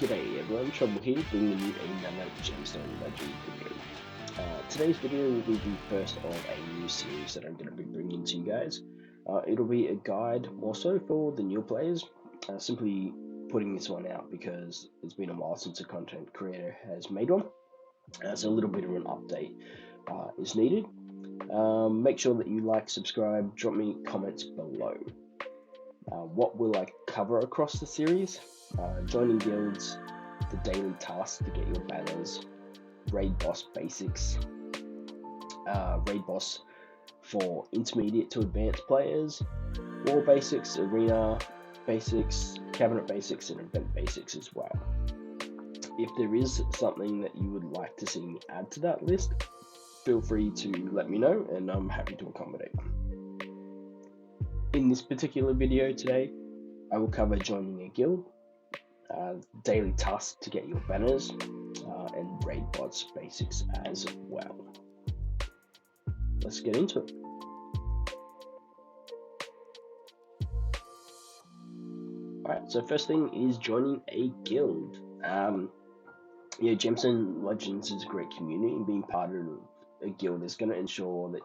G'day everyone, Trouble here, bringing you another Gemstone Legend video. Today's video will be the first of a new series that I'm going to be bringing to you guys. It'll be a guide more so for the new players, simply putting this one out because it's been a while since a content creator has made one, so a little bit of an update is needed. Make sure that you like, subscribe, drop me comments below. What will I cover across the series? Joining guilds, the daily tasks to get your banners, raid boss basics, raid boss for intermediate to advanced players, war basics, arena basics, cabinet basics, and event basics as well. If there is something that you would like to see me add to that list, feel free to let me know and I'm happy to accommodate. In this particular video today, I will cover joining a guild, daily tasks to get your banners, and raid boss basics as well. Let's get into it. Alright, so first thing is joining a guild. Gemstone Legends is a great community, and being part of a guild is going to ensure that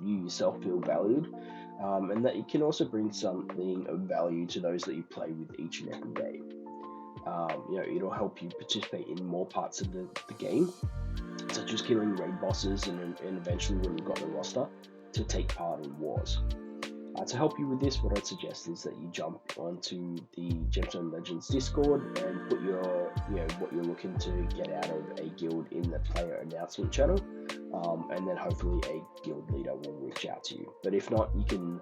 you yourself feel valued, and that you can also bring something of value to those that you play with each and every day. It'll help you participate in more parts of the game, such as killing raid bosses and eventually, when you've got the roster, to take part in wars. To help you with this, what I'd suggest is that you jump onto the Gemstone Legends Discord and put your, what you're looking to get out of a guild in the player announcement channel, and then hopefully a guild leader will reach out to you. But if not, you can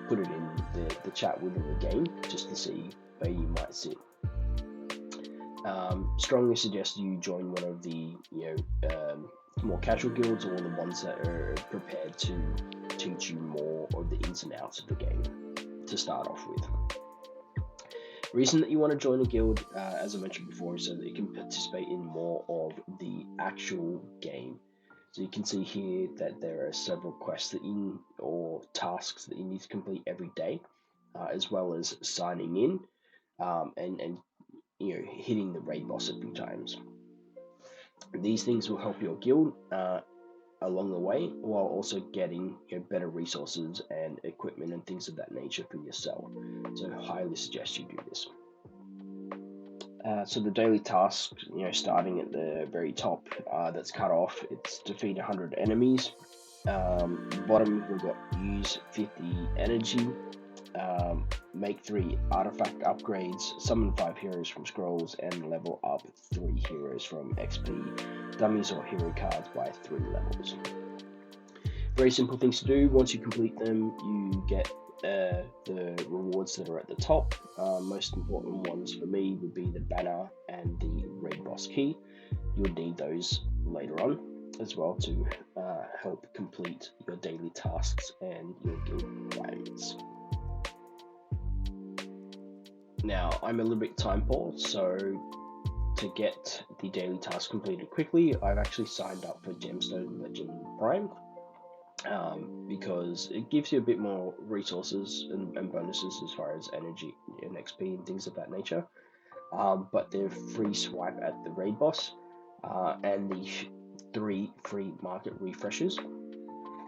put it in the chat within the game just to see where you might sit. Strongly suggest you join one of the more casual guilds, or the ones that are prepared to teach you more of the ins and outs of the game to start off with. Reason that you want to join a guild, as I mentioned before, is so that you can participate in more of the actual game. So you can see here that there are several quests or tasks that you need to complete every day, as well as signing in and hitting the raid boss a few times. These things will help your guild along the way, while also getting better resources and equipment and things of that nature for yourself. So I highly suggest you do this. So the daily task, starting at the very top, that's cut off, it's defeat 100 enemies. Bottom, we've got use 50 energy, make 3 artifact upgrades, summon 5 heroes from scrolls, and level up 3 heroes from XP dummies or hero cards by 3 levels. Very simple things to do. Once you complete them, you get the rewards that are at the top. Most important ones for me would be the banner and the raid boss key. You'll need those later on as well to help complete your daily tasks and your guild requirements. Now, I'm a little bit time poor, so to get the daily task completed quickly, I've actually signed up for Gemstone Legend Prime, because it gives you a bit more resources and bonuses as far as energy and XP and things of that nature. But they're free swipe at the raid boss, and the 3 free market refreshes.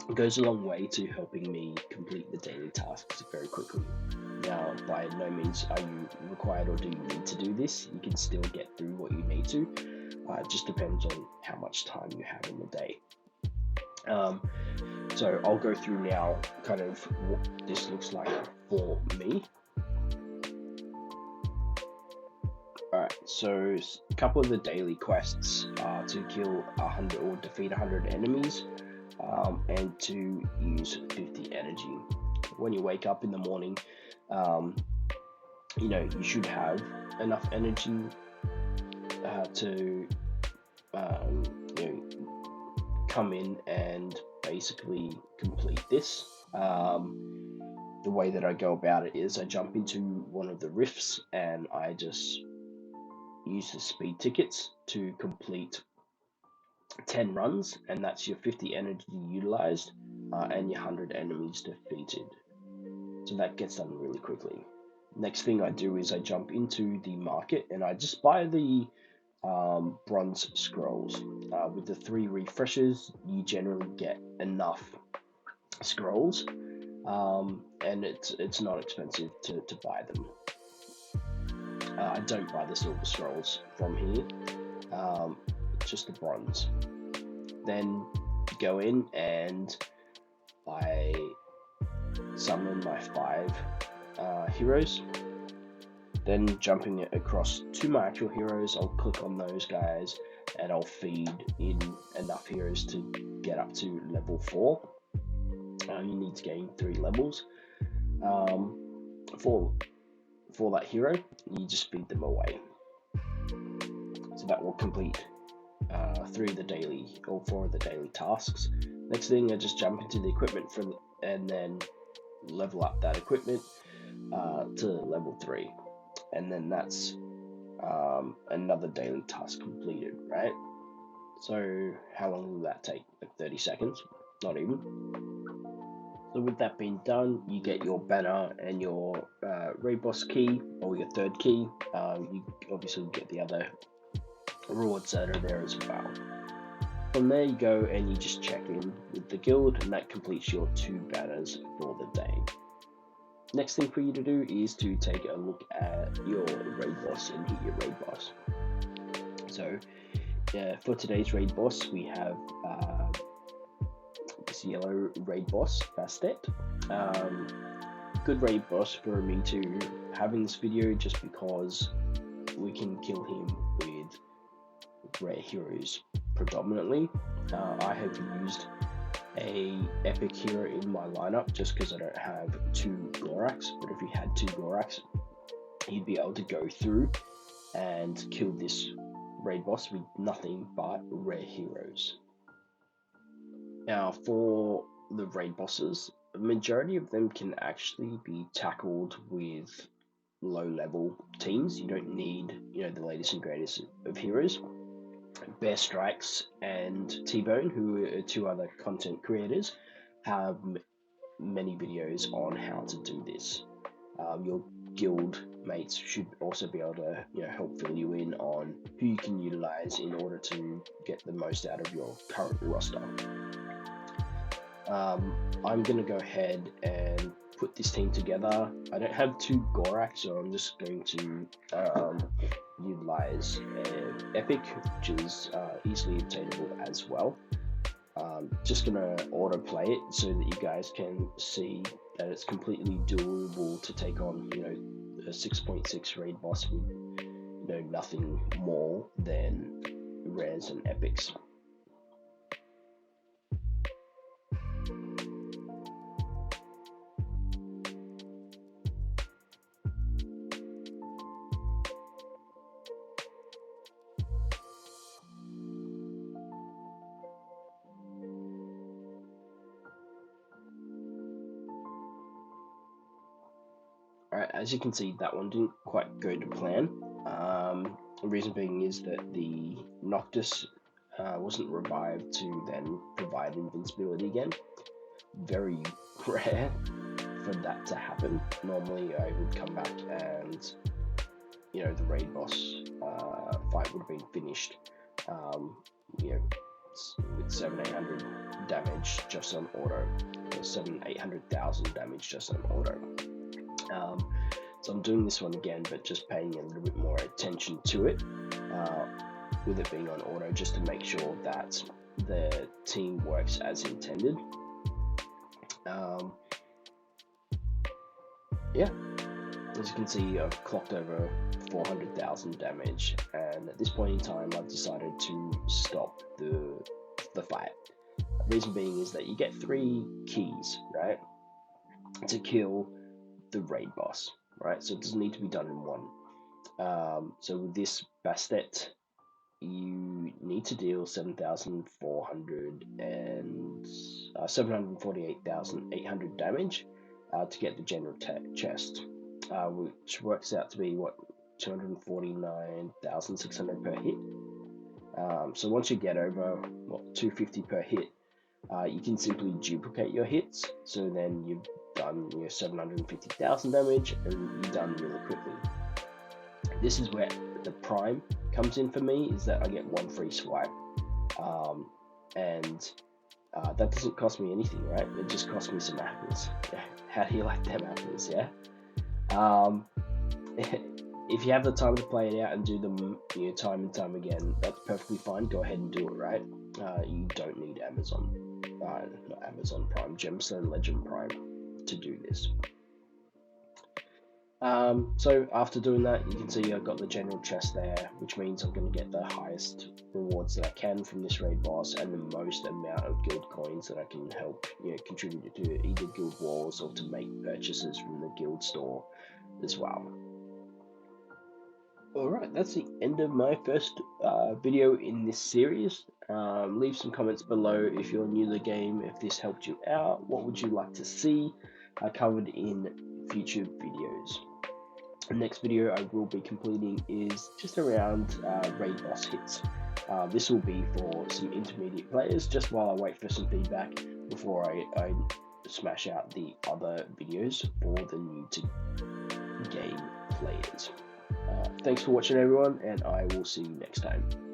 It goes a long way to helping me complete the daily tasks very quickly. Now, by no means are you required or do you need to do this. You can still get through what you need to. It just depends on how much time you have in the day. So I'll go through now kind of what this looks like for me. Alright, so a couple of the daily quests are to kill 100 or defeat 100 enemies, and to use 50 energy. When you wake up in the morning, you should have enough energy to come in and basically complete this. The way that I go about it is I jump into one of the rifts and I just use the speed tickets to complete 10 runs, and that's your 50 energy utilized and your 100 enemies defeated. So that gets done really quickly. Next thing I do is I jump into the market and I just buy the bronze scrolls. With the 3 refreshes, you generally get enough scrolls, and it's not expensive to buy them. I don't buy the silver scrolls from here, just the bronze. Then go in and I summon my 5 heroes. Then jumping across to my actual heroes, I'll click on those guys and I'll feed in enough heroes to get up to level 4. You need to gain 3 levels for that hero. You just feed them away. So that will complete 4 of the daily tasks. Next thing, I just jump into the equipment and then level up that equipment to level 3, and then that's another daily task completed, right? So how long will that take? Like 30 seconds? Not even. So with that being done, you get your banner and your raid boss key, or your 3rd key. You obviously get the other rewards that are there as well. From there you go and you just check in with the guild, and that completes your 2 banners for the day. Next thing for you to do is to take a look at your raid boss and hit your raid boss. So for today's raid boss, we have this yellow raid boss, Bastet. Good raid boss for me to have in this video, just because we can kill him with rare heroes predominantly. I have used a epic hero in my lineup just because I don't have 2 Gorax, but if he had 2 Gorax, he'd be able to go through and kill this raid boss with nothing but rare heroes. Now for the raid bosses, the majority of them can actually be tackled with low level teams. You don't need, the latest and greatest of heroes. Bear Strikes and T-Bone, who are 2 other content creators, have many videos on how to do this. Your guild mates should also be able to help fill you in on who you can utilize in order to get the most out of your current roster. I'm going to go ahead and put this team together. I don't have 2 Gorax, so I'm just going to utilize Epic, which is easily obtainable as well. Just gonna autoplay it so that you guys can see that it's completely doable to take on, a 6.6 raid boss with, nothing more than rares and epics. Alright, as you can see, that one didn't quite go to plan. The reason being is that the Noctis wasn't revived to then provide invincibility again. Very rare for that to happen. Normally I would come back and, the raid boss fight would have been finished, with 700-800 damage just on auto, or 700-800,000 damage just on auto. So I'm doing this one again, but just paying a little bit more attention to it, with it being on auto, just to make sure that the team works as intended. Yeah, as you can see, I've clocked over 400,000 damage, and at this point in time, I've decided to stop the fight. The reason being is that you get 3 keys, right, to kill the raid boss, right? So it doesn't need to be done in one. So with this Bastet, you need to deal 748,800 damage to get the general chest, which works out to be 249,600 per hit. So once you get over 250 per hit, you can simply duplicate your hits. So then you've done 750,000 damage, and you're done really quickly. This is where the prime comes in for me, is that I get one free swipe, and that doesn't cost me anything, right? It just costs me some apples. How do you like them apples? Yeah. If you have the time to play it out and do them time and time again, that's perfectly fine. Go ahead and do it, right? You don't need not Amazon Prime, Gemstone Legend Prime to do this. So after doing that, you can see I've got the general chest there, which means I'm going to get the highest rewards that I can from this raid boss, and the most amount of guild coins that I can help contribute to either guild wars or to make purchases from the guild store as well. Alright, that's the end of my first video in this series. Leave some comments below if you're new to the game, if this helped you out, what would you like to see covered in future videos. The next video I will be completing is just around raid boss hits. This will be for some intermediate players, just while I wait for some feedback before I smash out the other videos for the new to game players. Thanks for watching, everyone, and I will see you next time.